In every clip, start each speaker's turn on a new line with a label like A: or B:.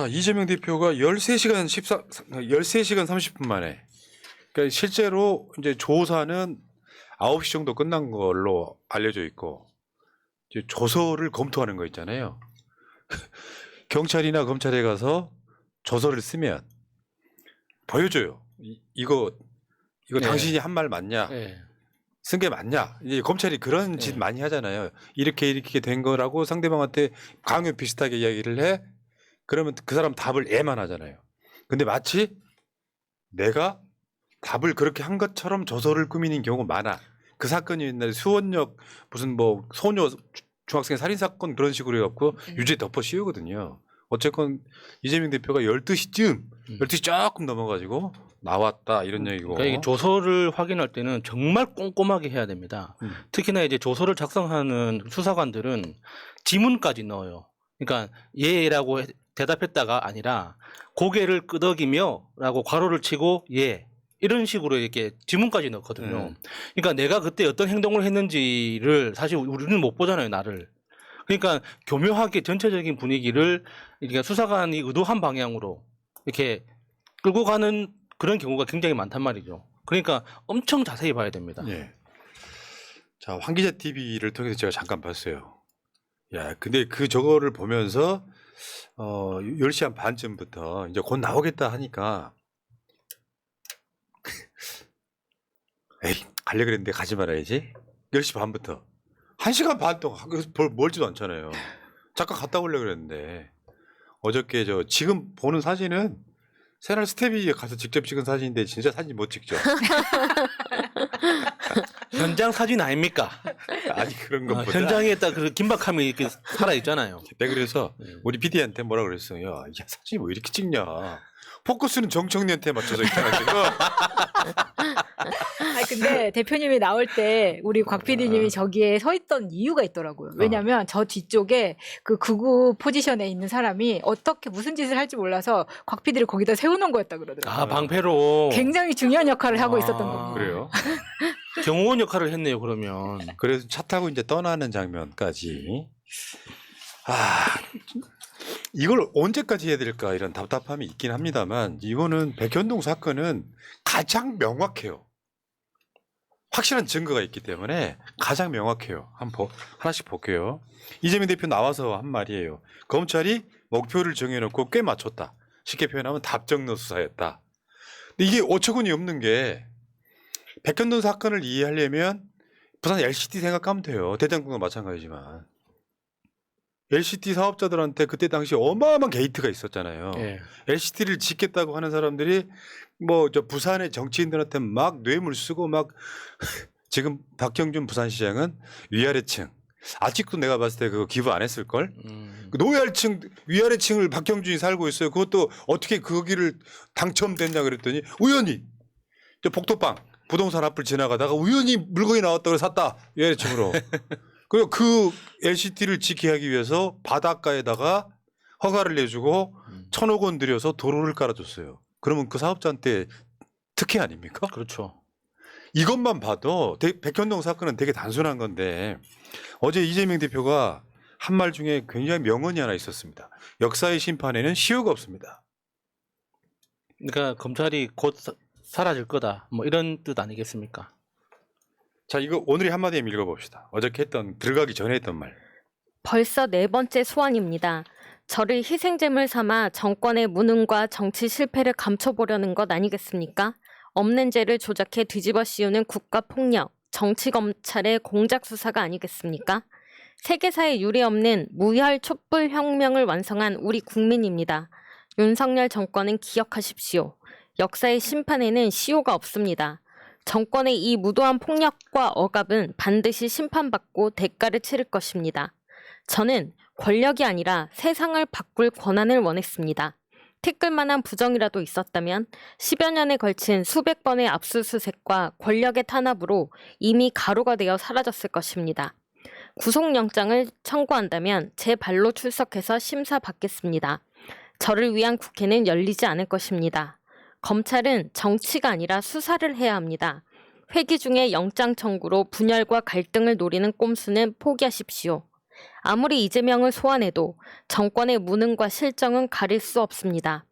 A: 이재명 대표가 13시간 30분 만에, 그러니까 실제로 이제 조사는 9시 정도 끝난 걸로 알려져 있고, 이제 조서를 검토하는 거 있잖아요. 경찰이나 검찰에 가서 조서를 쓰면 보여줘요. 이거
B: 네.
A: 당신이 한 말 맞냐?
B: 네.
A: 쓴 게 맞냐? 이제 검찰이 그런 짓 많이 하잖아요. 이렇게 된 거라고 상대방한테 강요 비슷하게 이야기를 해. 그러면 그 사람 답을 애만 하잖아요. 근데 마치 내가 답을 그렇게 한 것처럼 조서를 꾸미는 경우가 많아. 그 사건이 옛날에 수원역 무슨 뭐 소녀 중학생 살인 사건 그런 식으로 해갖고 유죄 덮어 씌우거든요. 어쨌건 이재명 대표가 12시쯤 12시 조금 넘어가지고 나왔다 이런 얘기고.
B: 그러니까 이게 조서를 확인할 때는 정말 꼼꼼하게 해야 됩니다. 특히나 이제 조서를 작성하는 수사관들은 지문까지 넣어요. 그러니까 예라고 대답했다가 아니라 고개를 끄덕이며라고 괄호를 치고 예 이런 식으로 이렇게 지문까지 넣거든요. 그러니까 내가 그때 어떤 행동을 했는지를 사실 우리는 못 보잖아요, 나를. 그러니까 교묘하게 전체적인 분위기를 그러니까 수사관이 의도한 방향으로 이렇게 끌고 가는 그런 경우가 굉장히 많단 말이죠. 그러니까 엄청 자세히 봐야 됩니다.
A: 예. 자, 황기자 TV를 통해서 제가 잠깐 봤어요. 야, 근데 저거를 보면서 10시 한 반쯤부터 이제 곧 나오겠다 하니까 에이, 가려 그랬는데 가지 말아야지. 10시 반부터 1시간 반 동안 멀지도 않잖아요. 잠깐 갔다 오려고 그랬는데 어저께 지금 보는 사진은 새날 스텝이 가서 직접 찍은 사진인데 진짜 사진 못 찍죠.
B: 현장 사진 아닙니까?
A: 아니 그런 것보다
B: 현장에 딱 그 긴박함이 이렇게 살아 있잖아요.
A: 내가 그래서 우리 PD한테 뭐라 그랬어요. 야, 사진이 뭐 이렇게 찍냐. 포커스는 정청래한테 맞춰져 있잖아 지금.
C: 아 근데 대표님이 나올 때 우리 곽 PD님이 저기에 서 있던 이유가 있더라고요. 왜냐면 저 뒤쪽에 그 극우 포지션에 있는 사람이 어떻게 무슨 짓을 할지 몰라서 곽 PD를 거기다 세워놓은 거였다 그러더라고요.
B: 아, 방패로.
C: 굉장히 중요한 역할을 하고 있었던 겁니다.
A: 그래요?
B: 경호원 역할을 했네요, 그러면.
A: 그래서 차 타고 이제 떠나는 장면까지. 이걸 언제까지 해야 될까 이런 답답함이 있긴 합니다만 이거는 백현동 사건은 가장 명확해요. 확실한 증거가 있기 때문에 가장 명확해요. 하나씩 볼게요. 이재명 대표 나와서 한 말이에요. 검찰이 목표를 정해놓고 꽤 맞췄다. 쉽게 표현하면 답정너 수사였다. 근데 이게 어처구니 없는 게 백현동 사건을 이해하려면 부산 LCT 생각하면 돼요. 대장동도 마찬가지지만. LCT 사업자들한테 그때 당시 어마어마한 게이트가 있었잖아요.
B: 예.
A: LCT를 짓겠다고 하는 사람들이 부산의 정치인들한테 막 뇌물 쓰고 막 지금 박형준 부산시장은 위아래층 아직도 내가 봤을 때 그거 기부 안 했을 걸. 노예층 위아래층을 박형준이 살고 있어요. 그것도 어떻게 거기를 당첨됐냐 그랬더니 우연히 복도방 부동산 앞을 지나가다가 우연히 물건이 나왔다고 샀다 위아래층으로. 그리고 그 LCT를 짓게 하기 위해서 바닷가에다가 허가를 내주고 1,000억 원 들여서 도로를 깔아줬어요. 그러면 그 사업자한테 특혜 아닙니까?
B: 그렇죠.
A: 이것만 봐도 백현동 사건은 되게 단순한 건데 어제 이재명 대표가 한 말 중에 굉장히 명언이 하나 있었습니다. 역사의 심판에는 시효가 없습니다.
B: 그러니까 검찰이 곧 사라질 거다. 뭐 이런 뜻 아니겠습니까?
A: 자, 이거 오늘의 한마디 읽어봅시다. 어저께 들어가기 전에 했던 말.
D: 벌써 4번째 소환입니다. 저를 희생제물 삼아 정권의 무능과 정치 실패를 감춰보려는 것 아니겠습니까? 없는 죄를 조작해 뒤집어 씌우는 국가폭력, 정치검찰의 공작수사가 아니겠습니까? 세계사에 유례없는 무혈 촛불혁명을 완성한 우리 국민입니다. 윤석열 정권은 기억하십시오. 역사의 심판에는 시효가 없습니다. 정권의 이 무도한 폭력과 억압은 반드시 심판받고 대가를 치를 것입니다. 저는 권력이 아니라 세상을 바꿀 권한을 원했습니다. 티끌만한 부정이라도 있었다면 10여 년에 걸친 수백 번의 압수수색과 권력의 탄압으로 이미 가루가 되어 사라졌을 것입니다. 구속영장을 청구한다면 제 발로 출석해서 심사받겠습니다. 저를 위한 국회는 열리지 않을 것입니다. 검찰은 정치가 아니라 수사를 해야 합니다. 회기 중에 영장 청구로 분열과 갈등을 노리는 꼼수는 포기하십시오. 아무리 이재명을 소환해도 정권의 무능과 실정은 가릴 수 없습니다.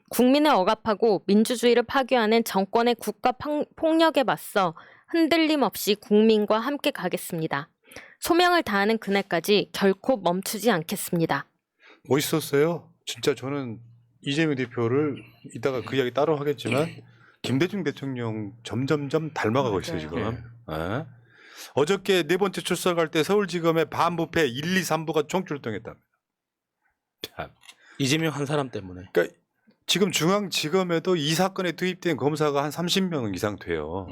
D: 국민을 억압하고 민주주의를 파괴하는 정권의 국가 폭력에 맞서 흔들림 없이 국민과 함께 가겠습니다. 소명을 다하는 그날까지 결코 멈추지 않겠습니다.
A: 멋있었어요. 진짜 저는 이재명 대표를 이따가 그 이야기 따로 하겠지만 김대중 대통령 점점점 닮아가고 있어요 지금. 예. 어저께 네 번째 출석할 때 서울지검의 반부패 1, 2, 3부가 총출동했답니다. 참.
B: 이재명 한 사람 때문에.
A: 그러니까 지금 중앙지검에도 이 사건에 투입된 검사가 한 30명 이상 돼요.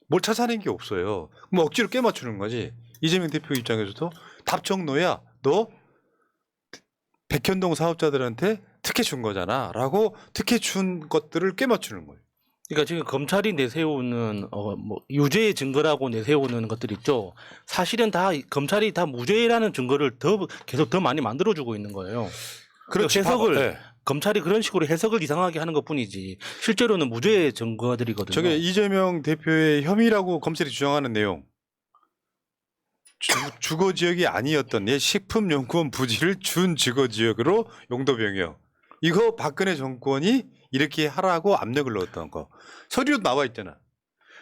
A: 뭘 찾아낸 게 없어요. 뭐 억지로 깨맞추는 거지. 이재명 대표 입장에서도 답정너야 너 백현동 사업자들한테 특혜 준 거잖아 라고 특혜 준 것들을 깨맞추는 거예요.
B: 그러니까 지금 검찰이 내세우는 뭐 유죄의 증거라고 내세우는 것들 있죠. 사실은 다 검찰이 다 무죄라는 증거를 계속 더 많이 만들어주고 있는 거예요.
A: 그렇지,
B: 해석을
A: 네.
B: 검찰이 그런 식으로 해석을 이상하게 하는 것뿐이지 실제로는 무죄의 증거들이거든요.
A: 저게 이재명 대표의 혐의라고 검찰이 주장하는 내용. 주거 지역이 아니었던 옛 식품연구원 부지를 준 주거 지역으로 용도 변경. 이거 박근혜 정권이 이렇게 하라고 압력을 넣었던 거. 서류도 나와 있잖아.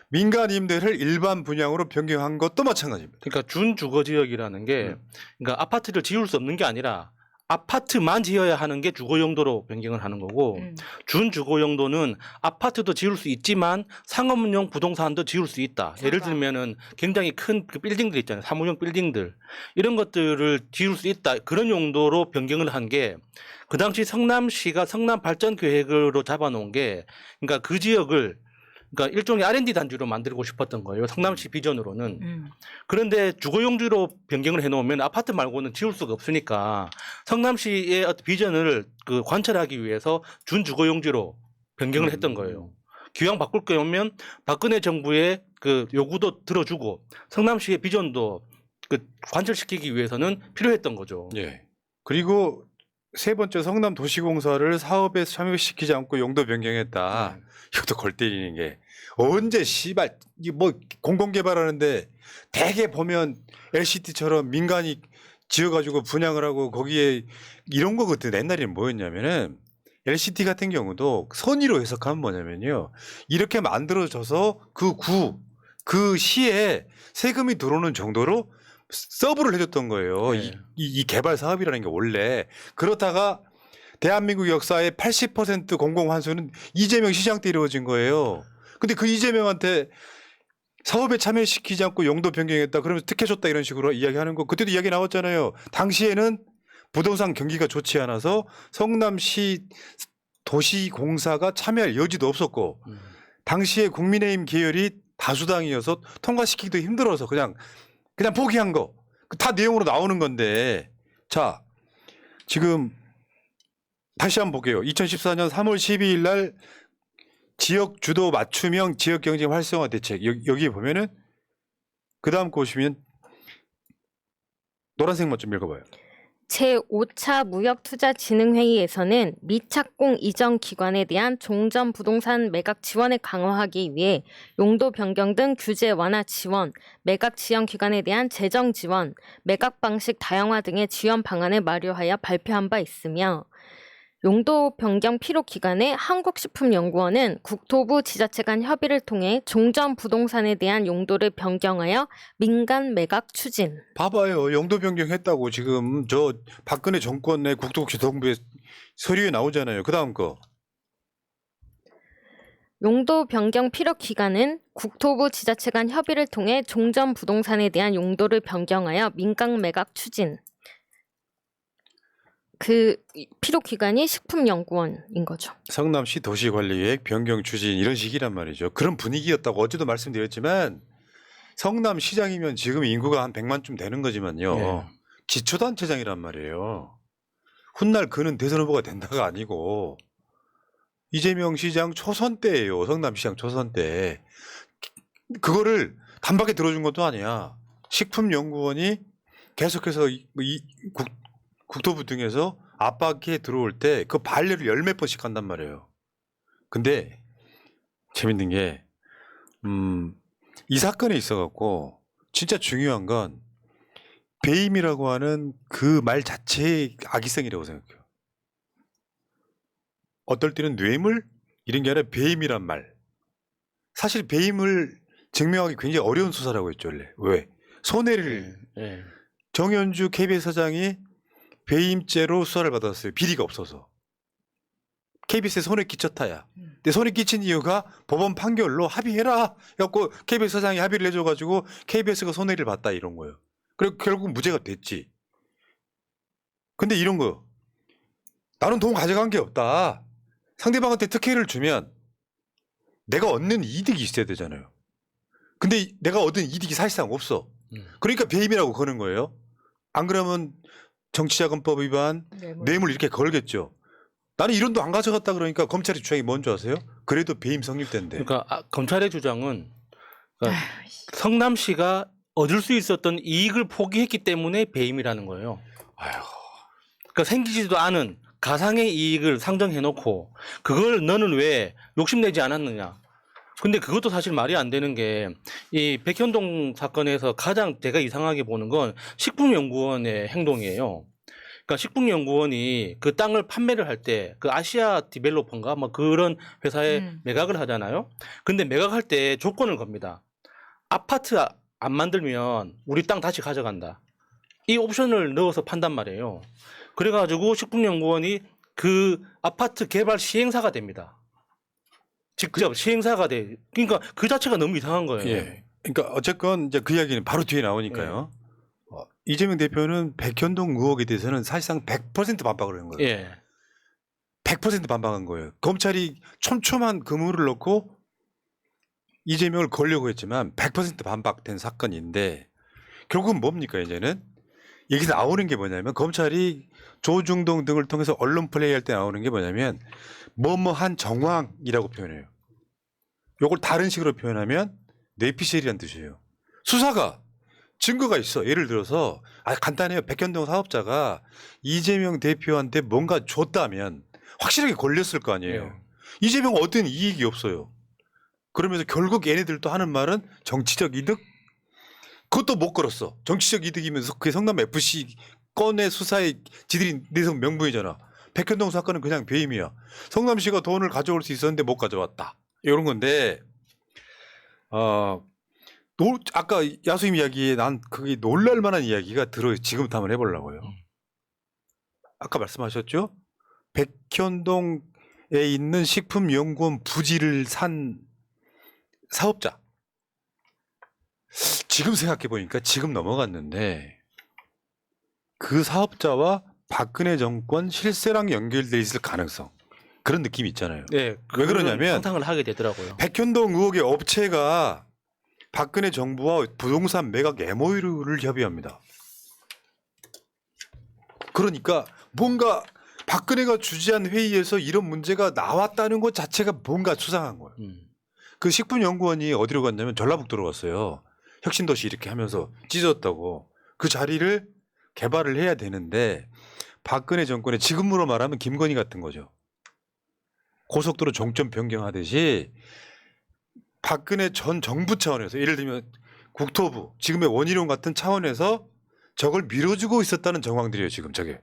A: 민간 임대를 일반 분양으로 변경한 것도 마찬가지입니다.
B: 그러니까 준 주거 지역이라는 게 그러니까 아파트를 지을 수 없는 게 아니라 아파트만 지어야 하는 게 주거 용도로 변경을 하는 거고 준 주거 용도는 아파트도 지을 수 있지만 상업용 부동산도 지을 수 있다. 예를 들면은 굉장히 큰 그 빌딩들 있잖아요. 사무용 빌딩들 이런 것들을 지을 수 있다. 그런 용도로 변경을 한 게 그 당시 성남시가 성남 발전 계획으로 잡아놓은 게 그러니까 그 지역을 그러니까 일종의 R&D 단지로 만들고 싶었던 거예요. 성남시 비전으로는. 그런데 주거용지로 변경을 해놓으면 아파트 말고는 지을 수가 없으니까 성남시의 어떤 비전을 그 관철하기 위해서 준 주거용지로 변경을 했던 거예요. 기왕 바꿀 거면 박근혜 정부의 그 요구도 들어주고 성남시의 비전도 그 관철시키기 위해서는 필요했던 거죠.
A: 예. 그리고 세 번째 성남 도시공사를 사업에 참여시키지 않고 용도 변경했다. 이것도 골 때리는 게 언제 씨발 뭐 공공개발하는데 대개 보면 LCT처럼 민간이 지어가지고 분양을 하고 거기에 이런 거거든. 옛날에는 뭐였냐면은 LCT 같은 경우도 선의로 해석하면 뭐냐면요. 이렇게 만들어져서 그 시에 세금이 들어오는 정도로 서브를 해줬던 거예요.
B: 네.
A: 이 개발 사업이라는 게 원래. 그렇다가 대한민국 역사의 80% 공공환수는 이재명 시장 때 이루어진 거예요. 근데 그 이재명한테 사업에 참여시키지 않고 용도 변경했다. 그러면서 특혜 줬다 이런 식으로 이야기하는 거. 그때도 이야기 나왔잖아요. 당시에는 부동산 경기가 좋지 않아서 성남시 도시공사가 참여할 여지도 없었고 당시에 국민의힘 계열이 다수당이어서 통과시키기도 힘들어서 그냥 포기한 거. 다 내용으로 나오는 건데. 자, 지금 다시 한번 볼게요. 2014년 3월 12일 날 지역 주도 맞춤형 지역 경쟁 활성화 대책. 여기 보면은 그다음 거 보시면 노란색만 좀 읽어봐요.
D: 제5차 무역투자진흥회의에서는 미착공 이전 기관에 대한 종전 부동산 매각 지원을 강화하기 위해 용도 변경 등 규제 완화 지원, 매각 지원 기관에 대한 재정 지원, 매각 방식 다양화 등의 지원 방안을 마련하여 발표한 바 있으며 용도 변경 필요 기간에 한국식품연구원은 국토부 지자체 간 협의를 통해 종전 부동산에 대한 용도를 변경하여 민간 매각 추진.
A: 봐봐요. 용도 변경했다고 지금 저 박근혜 정권의 국토교통부의 서류에 나오잖아요. 그다음 거.
D: 용도 변경 필요 기간은 국토부 지자체 간 협의를 통해 종전 부동산에 대한 용도를 변경하여 민간 매각 추진. 그 필요 기관이 식품연구원인 거죠.
A: 성남시 도시관리계획 변경 추진 이런 식이란 말이죠. 그런 분위기였다고 어제도 말씀드렸지만 성남시장이면 지금 인구가 한 100만쯤 되는 거지만요.
B: 예.
A: 기초단체장이란 말이에요. 훗날 그는 대선 후보가 된다가 아니고 이재명 시장 초선 때예요. 성남시장 초선 때. 그거를 단박에 들어준 것도 아니야. 식품연구원이 계속해서 국토부 등에서 압박해 들어올 때 그 반려를 열 몇 번씩 한단 말이에요. 근데 재밌는 게 이 사건에 있어갖고 진짜 중요한 건 배임이라고 하는 그 말 자체의 악의성이라고 생각해요. 어떨 때는 뇌물 이런 게 아니라 배임이란 말. 사실 배임을 증명하기 굉장히 어려운 수사라고 했죠. 원래. 왜? 손해를
B: 예.
A: 정현주 KBS 사장이 배임죄로 수사를 받았어요. 비리가 없어서. KBS에 손해 끼쳤다야. 근데 손해 끼친 이유가 법원 판결로 합의해라. 해갖고 KBS 사장이 합의를 해줘가지고 KBS가 손해를 봤다 이런 거예요. 그리고 결국 무죄가 됐지. 근데 이런 거. 나는 돈 가져간 게 없다. 상대방한테 특혜를 주면 내가 얻는 이득이 있어야 되잖아요. 근데 내가 얻은 이득이 사실상 없어. 그러니까 배임이라고 거는 거예요. 안 그러면 정치자금법 위반, 뇌물 이렇게 걸겠죠. 나는 이런 돈 안 가져갔다 그러니까 검찰의 주장이 뭔지 아세요? 그래도 배임 성립된대.
B: 그러니까 검찰의 주장은 그러니까 성남시가 얻을 수 있었던 이익을 포기했기 때문에 배임이라는 거예요.
A: 아휴.
B: 그러니까 생기지도 않은 가상의 이익을 상정해놓고 그걸 너는 왜 욕심내지 않았느냐. 근데 그것도 사실 말이 안 되는 게 이 백현동 사건에서 가장 제가 이상하게 보는 건 식품연구원의 행동이에요. 그러니까 식품연구원이 그 땅을 판매를 할 때 그 아시아 디벨로퍼인가 뭐 그런 회사에 매각을 하잖아요. 근데 매각할 때 조건을 겁니다. 아파트 안 만들면 우리 땅 다시 가져간다. 이 옵션을 넣어서 판단 말이에요. 그래가지고 식품연구원이 그 아파트 개발 시행사가 됩니다. 직접 시행사가 돼. 그러니까 그 자체가 너무 이상한 거예요.
A: 예. 그러니까 어쨌건 이제 그 이야기는 바로 뒤에 나오니까요. 이재명 대표는 백현동 의혹에 대해서는 사실상 100% 반박을 한 거예요.
B: 예.
A: 100% 반박한 거예요. 검찰이 촘촘한 그물을 넣고 이재명을 걸려고 했지만 100% 반박된 사건인데 결국은 뭡니까 이제는? 여기서 나오는 게 뭐냐면 검찰이 조중동 등을 통해서 언론 플레이할 때 나오는 게 뭐냐면 뭐뭐한 정황이라고 표현해요. 요걸 다른 식으로 표현하면 뇌피셜이라는 뜻이에요. 수사가 증거가 있어. 예를 들어서 간단해요. 백현동 사업자가 이재명 대표한테 뭔가 줬다면 확실하게 걸렸을 거 아니에요.
B: 네.
A: 이재명 얻은 이익이 없어요. 그러면서 결국 얘네들도 하는 말은 정치적 이득? 그것도 못 걸었어. 정치적 이득이면서 그게 성남 FC 건의 수사에 지들이 내세운 명분이잖아. 백현동 사건은 그냥 배임이야. 성남시가 돈을 가져올 수 있었는데 못 가져왔다. 이런 건데 아까 야수님 이야기에 난 그게 놀랄만한 이야기가 들어요. 지금부터 한번 해보려고요. 아까 말씀하셨죠? 백현동에 있는 식품연구원 부지를 산 사업자. 지금 생각해 보니까 지금 넘어갔는데 그 사업자와 박근혜 정권 실세랑 연결돼 있을 가능성 그런 느낌이 있잖아요.
B: 네,
A: 왜 그러냐면
B: 상상을 하게 되더라고요.
A: 백현동 의혹의 업체가 박근혜 정부와 부동산 매각 MOU를 협의합니다. 그러니까 뭔가 박근혜가 주재한 회의에서 이런 문제가 나왔다는 것 자체가 뭔가 수상한 거예요. 그 식품연구원이 어디로 갔냐면 전라북도로 갔어요. 혁신도시 이렇게 하면서 찢었다고. 그 자리를 개발을 해야 되는데 박근혜 정권의 지금으로 말하면 김건희 같은 거죠. 고속도로 종점 변경하듯이 박근혜 전 정부 차원에서 예를 들면 국토부 지금의 원희룡 같은 차원에서 저걸 밀어주고 있었다는 정황들이에요. 지금 저게.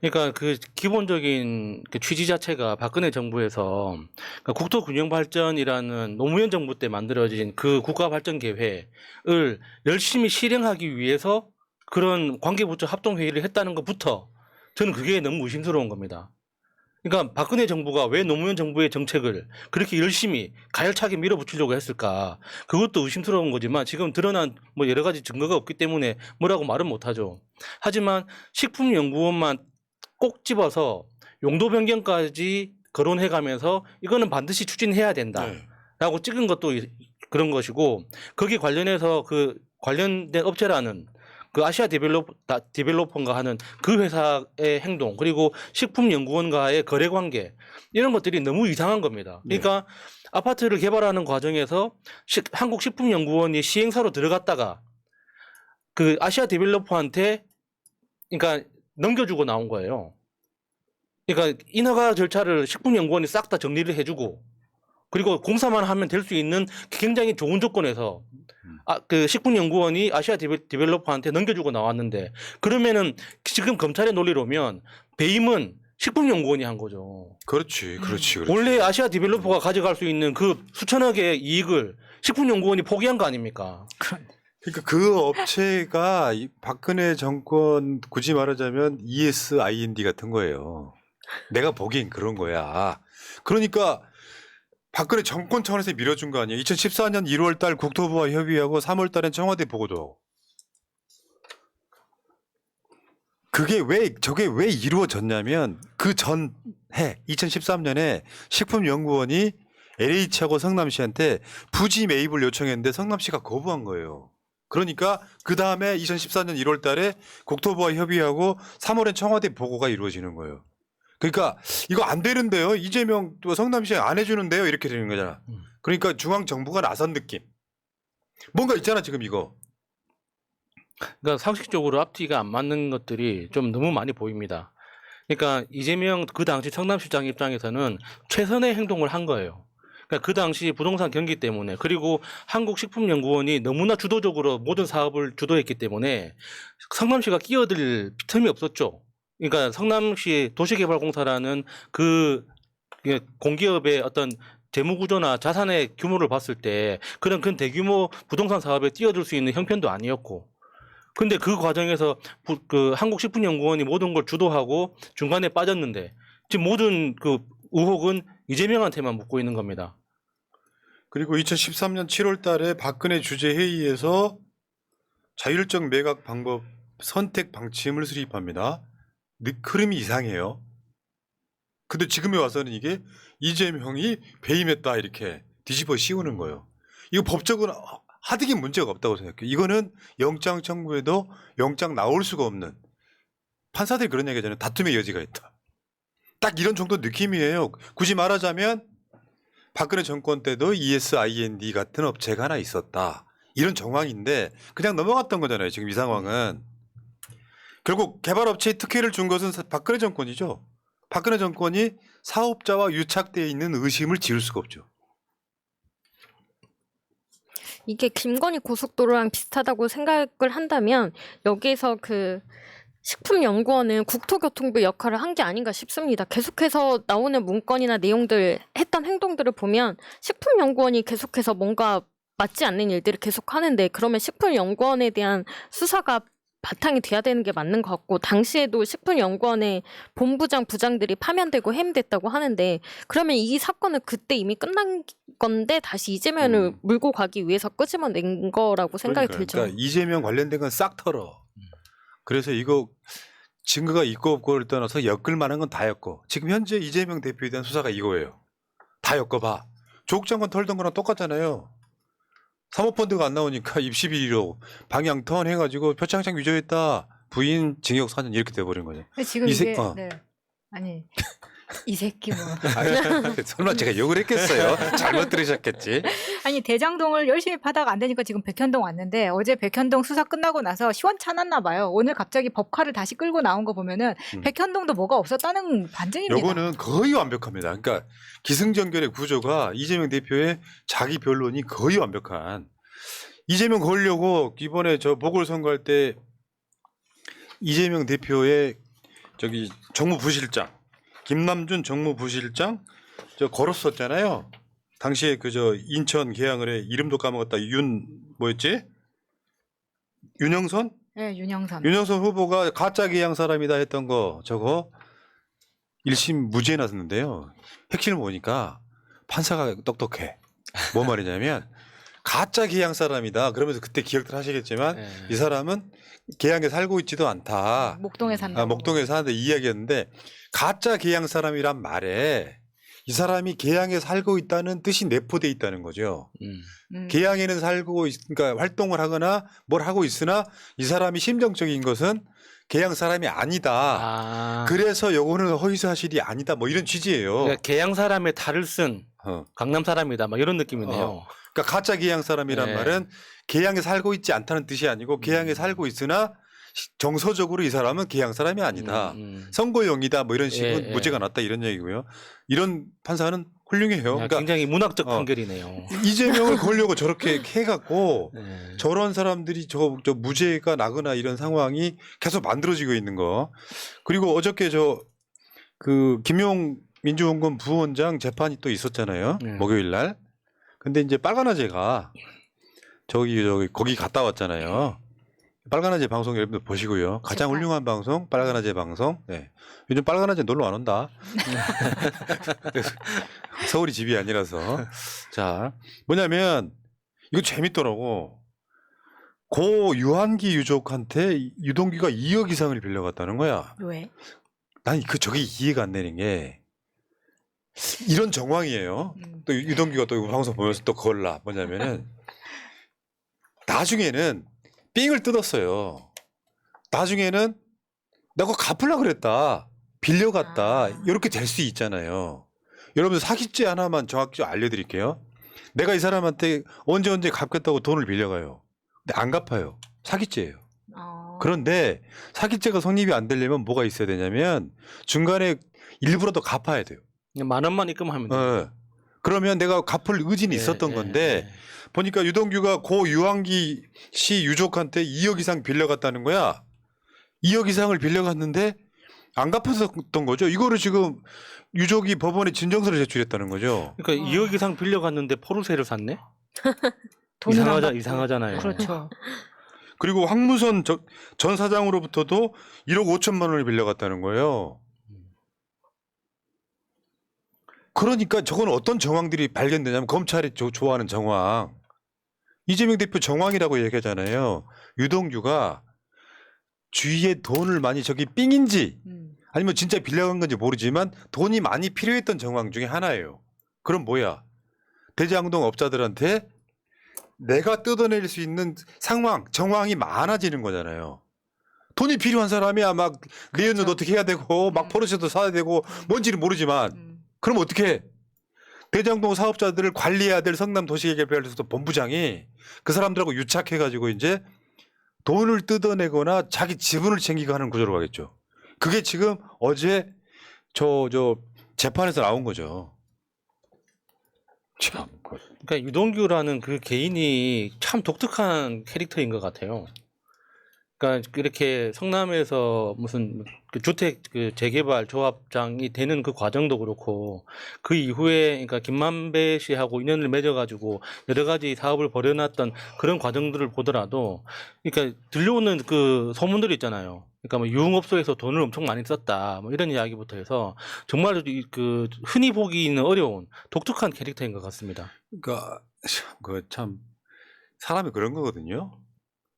B: 그러니까 그 기본적인 그 취지 자체가 박근혜 정부에서 그러니까 국토균형발전이라는 노무현 정부 때 만들어진 그 국가발전 계획을 열심히 실행하기 위해서 그런 관계부처 합동회의를 했다는 것부터 저는 그게 너무 의심스러운 겁니다. 그러니까 박근혜 정부가 왜 노무현 정부의 정책을 그렇게 열심히 가열차게 밀어붙이려고 했을까? 그것도 의심스러운 거지만 지금 드러난 뭐 여러 가지 증거가 없기 때문에 뭐라고 말은 못하죠. 하지만 식품연구원만 꼭 집어서 용도 변경까지 거론해가면서 이거는 반드시 추진해야 된다라고 찍은 것도 그런 것이고 거기 관련해서 그 관련된 업체라는 그 아시아 디벨로퍼인가 하는 그 회사의 행동 그리고 식품연구원과의 거래관계 이런 것들이 너무 이상한 겁니다. 그러니까 아파트를 개발하는 과정에서 한국식품연구원이 시행사로 들어갔다가 그 아시아 디벨로퍼한테 그러니까 넘겨주고 나온 거예요. 그러니까 인허가 절차를 식품연구원이 싹 다 정리를 해주고 그리고 공사만 하면 될 수 있는 굉장히 좋은 조건에서 그 식품연구원이 아시아 디벨로퍼한테 넘겨주고 나왔는데 그러면은 지금 검찰의 논리로면 배임은 식품연구원이 한 거죠.
A: 그렇지.
B: 원래 아시아 디벨로퍼가 가져갈 수 있는 그 수천억의 이익을 식품연구원이 포기한 거 아닙니까?
A: 그러니까 그 업체가 이 박근혜 정권 굳이 말하자면 ESIND 같은 거예요. 내가 보기엔 그런 거야. 그러니까 박근혜 정권 차원에서 밀어준 거 아니에요. 2014년 1월 달 국토부와 협의하고 3월 달엔 청와대 보고도. 저게 왜 이루어졌냐면 그 전해 2013년에 식품연구원이 LH하고 성남시한테 부지 매입을 요청했는데 성남시가 거부한 거예요. 그러니까 그 다음에 2014년 1월 달에 국토부와 협의하고 3월엔 청와대 보고가 이루어지는 거예요. 그러니까 이거 안 되는데요. 이재명 또 성남시 안 해주는데요. 이렇게 되는 거잖아. 그러니까 중앙정부가 나선 느낌. 뭔가 있잖아 지금 이거.
B: 그러니까 상식적으로 앞뒤가 안 맞는 것들이 좀 너무 많이 보입니다. 그러니까 이재명 그 당시 성남시장 입장에서는 최선의 행동을 한 거예요. 그러니까 그 당시 부동산 경기 때문에 그리고 한국식품연구원이 너무나 주도적으로 모든 사업을 주도했기 때문에 성남시가 끼어들 틈이 없었죠. 그러니까 성남시 도시개발공사라는 그 공기업의 어떤 재무구조나 자산의 규모를 봤을 때 그런 큰 대규모 부동산 사업에 뛰어들 수 있는 형편도 아니었고 근데 그 과정에서 그 한국식품연구원이 모든 걸 주도하고 중간에 빠졌는데 지금 모든 그 의혹은 이재명한테만 묻고 있는 겁니다.
A: 그리고 2013년 7월 달에 박근혜 주재 회의에서 자율적 매각 방법 선택 방침을 수립합니다. 흐름이 이상해요. 근데 지금에 와서는 이게 이재명이 배임했다 이렇게 뒤집어 씌우는 거예요. 이거 법적으로 하등의 문제가 없다고 생각해요. 이거는 영장 청구에도 영장 나올 수가 없는 판사들이 그런 얘기하잖아요. 다툼의 여지가 있다. 딱 이런 정도 느낌이에요. 굳이 말하자면 박근혜 정권 때도 ESIND 같은 업체가 하나 있었다. 이런 정황인데 그냥 넘어갔던 거잖아요. 지금 이 상황은. 결국 개발업체에 특혜를 준 것은 박근혜 정권이죠. 박근혜 정권이 사업자와 유착되어 있는 의심을 지울 수가 없죠.
D: 이게 김건희 고속도로랑 비슷하다고 생각을 한다면 여기에서 그 식품연구원은 국토교통부 역할을 한 게 아닌가 싶습니다. 계속해서 나오는 문건이나 내용들 했던 행동들을 보면 식품연구원이 계속해서 뭔가 맞지 않는 일들을 계속 하는데 그러면 식품연구원에 대한 수사가 바탕이 돼야 되는 게 맞는 것 같고 당시에도 식품연구원의 본부장 부장들이 파면되고 해임됐다고 하는데 그러면 이 사건은 그때 이미 끝난 건데 다시 이재명을 물고 가기 위해서 끄집어낸 거라고 생각이 들죠.
A: 그러니까 이재명 관련된 건 싹 털어. 그래서 이거 증거가 있고 없고를 떠나서 엮을 만한 건 다 엮어. 지금 현재 이재명 대표에 대한 수사가 이거예요. 다 엮어봐. 조국 장관 털던 거랑 똑같잖아요. 사모펀드가 안 나오니까 입시 비리로 방향 턴 해가지고 표창장 위조했다. 부인 징역 4년 이렇게 돼버린 거죠.
C: 지금
A: 이세-
C: 이게
A: 어.
C: 네. 아니 이 새끼 뭐
A: 설마 제가 욕을 했겠어요? 잘못 들으셨겠지.
C: 아니 대장동을 열심히 파다가 안 되니까 지금 백현동 왔는데 어제 백현동 수사 끝나고 나서 시원찮았나 봐요. 오늘 갑자기 법카를 다시 끌고 나온 거 보면은 백현동도 뭐가 없었다는 반증입니다.
A: 요거는 거의 완벽합니다. 그러니까 기승전결의 구조가 이재명 대표의 자기 변론이 거의 완벽한. 이재명 걸려고 이번에 저 보궐선거할 때 이재명 대표의 저기 정무부실장 김남준 정무부실장 저 걸었었잖아요. 당시에 그 저 인천 계양을 해 이름도 까먹었다. 뭐였지? 윤영선?
C: 네, 윤영선.
A: 윤영선 후보가 가짜 계양 사람이다 했던 거 저거 1심 무죄 났는데요. 핵심을 보니까 판사가 똑똑해. 뭐 말이냐면 가짜 계양 사람이다. 그러면서 그때 기억들 하시겠지만
B: 네.
A: 이 사람은 계양에 살고 있지도 않다.
C: 목동에 산다.
A: 목동에 사는데 이야기했는데 가짜 계양 사람이란 말에 이 사람이 계양에 살고 있다는 뜻이 내포돼 있다는 거죠. 계양에는 살고 그러니까 활동을 하거나 뭘 하고 있으나 이 사람이 심정적인 것은 계양 사람이 아니다. 그래서 요거는 허위 사실이 아니다. 뭐 이런 취지예요.
B: 그러니까 개양 사람의 탈을 쓴 강남 사람이다. 막 이런 느낌이네요.
A: 그러니까 가짜 계양 사람이란
B: 네.
A: 말은 계양에 살고 있지 않다는 뜻이 아니고 계양에 살고 있으나 정서적으로 이 사람은 계양 사람이 아니다. 선거용이다. 뭐 이런 식으로
B: 예, 예.
A: 무죄가 났다 이런 얘기고요. 이런 판사는 훌륭해요. 그러니까
B: 굉장히 문학적 판결이네요.
A: 이재명을 걸려고 저렇게 해갖고
B: 네.
A: 저런 사람들이 저 무죄가 나거나 이런 상황이 계속 만들어지고 있는 거. 그리고 어저께 그 김용 민주원권 부원장 재판이 또 있었잖아요.
B: 네.
A: 목요일 날. 근데 이제 빨간아재가 거기 갔다 왔잖아요. 빨간아재 방송 여러분들 보시고요. 가장
C: 재판.
A: 훌륭한 방송 빨간아재 방송. 네. 요즘 빨간아재 놀러 안 온다. 서울이 집이 아니라서. 자, 뭐냐면 이거 재밌더라고. 고 유한기 유족한테 유동규가 2억 이상을 빌려갔다는 거야.
C: 왜?
A: 난 저게 이해가 안 되는 게 이런 정황이에요. 또 유동규가 또 방송 보면서 또 걸라 뭐냐면은 나중에는 삥을 뜯었어요. 나중에는 내가 갚으려고 그랬다. 빌려갔다. 이렇게 될 수 있잖아요. 여러분 사기죄 하나만 정확히 알려드릴게요. 내가 이 사람한테 언제 갚겠다고 돈을 빌려가요. 근데 안 갚아요. 사기죄예요. 그런데 사기죄가 성립이 안 되려면 뭐가 있어야 되냐면 중간에 일부라도 갚아야 돼요.
B: 그냥 만 원만 입금하면 돼요.
A: 그러면 내가 갚을 의지는 있었던 건데 보니까 유동규가 고 유한기 씨 유족한테 2억 이상 빌려갔다는 거야. 2억 이상을 빌려갔는데 안 갚았던 거죠. 이거를 지금 유족이 법원에 진정서를 제출했다는 거죠.
B: 그러니까 2억 이상 빌려갔는데 포르쉐를 샀네?
C: 돈을 안 받고.
B: 이상하잖아요.
C: 그렇죠.
A: 그리고 황무선 전 사장으로부터도 1억 5천만 원을 빌려갔다는 거예요. 그러니까 저건 어떤 정황들이 발견되냐면 검찰이 좋아하는 정황. 이재명 대표 정황이라고 얘기하잖아요. 유동규가 주위에 돈을 많이 저기 삥인지 아니면 진짜 빌려간 건지 모르지만 돈이 많이 필요했던 정황 중에 하나예요. 그럼 뭐야? 대장동 업자들한테 내가 뜯어낼 수 있는 정황이 많아지는 거잖아요. 돈이 필요한 사람이야 막 내연도 어떻게 해야 되고 막 포르쉐도 사야 되고 뭔지는 모르지만 그럼 어떻게 해? 대장동 사업자들을 관리해야 될 성남 도시개발소도 본부장이 그 사람들하고 유착해가지고 이제 돈을 뜯어내거나 자기 지분을 챙기고 하는 구조로 가겠죠. 그게 지금 어제 저 재판에서 나온 거죠. 참.
B: 그러니까 유동규라는 그 개인이 참 독특한 캐릭터인 것 같아요. 그러니까 이렇게 성남에서 무슨 그 주택 그 재개발 조합장이 되는 그 과정도 그렇고 그 이후에 그러니까 김만배 씨하고 인연을 맺어가지고 여러 가지 사업을 벌여놨던 그런 과정들을 보더라도 그러니까 들려오는 그 소문들이 있잖아요. 그러니까 뭐 유흥업소에서 돈을 엄청 많이 썼다 뭐 이런 이야기부터 해서 정말 그 흔히 보기는 어려운 독특한 캐릭터인 것 같습니다.
A: 그러니까 참 사람이 그런 거거든요.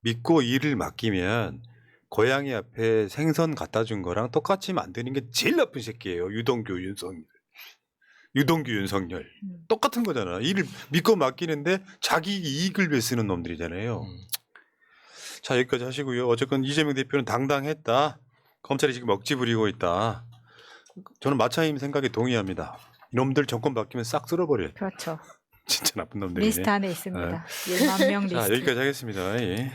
A: 믿고 일을 맡기면 고양이 앞에 생선 갖다 준 거랑 똑같이 만드는 게 제일 나쁜 새끼예요. 유동규 윤석열. 똑같은 거잖아. 일을 믿고 맡기는데 자기 이익을 위해 쓰는 놈들이잖아요. 자 여기까지 하시고요. 어쨌건 이재명 대표는 당당했다. 검찰이 지금 억지 부리고 있다. 저는 마차임 생각에 동의합니다. 이놈들 정권 바뀌면 싹 쓸어버려요.
C: 그렇죠.
A: 진짜 나쁜 놈들이네.
C: 리스트 안에 있습니다. 1만 명 리스트.
A: 자 여기까지 하겠습니다. 예.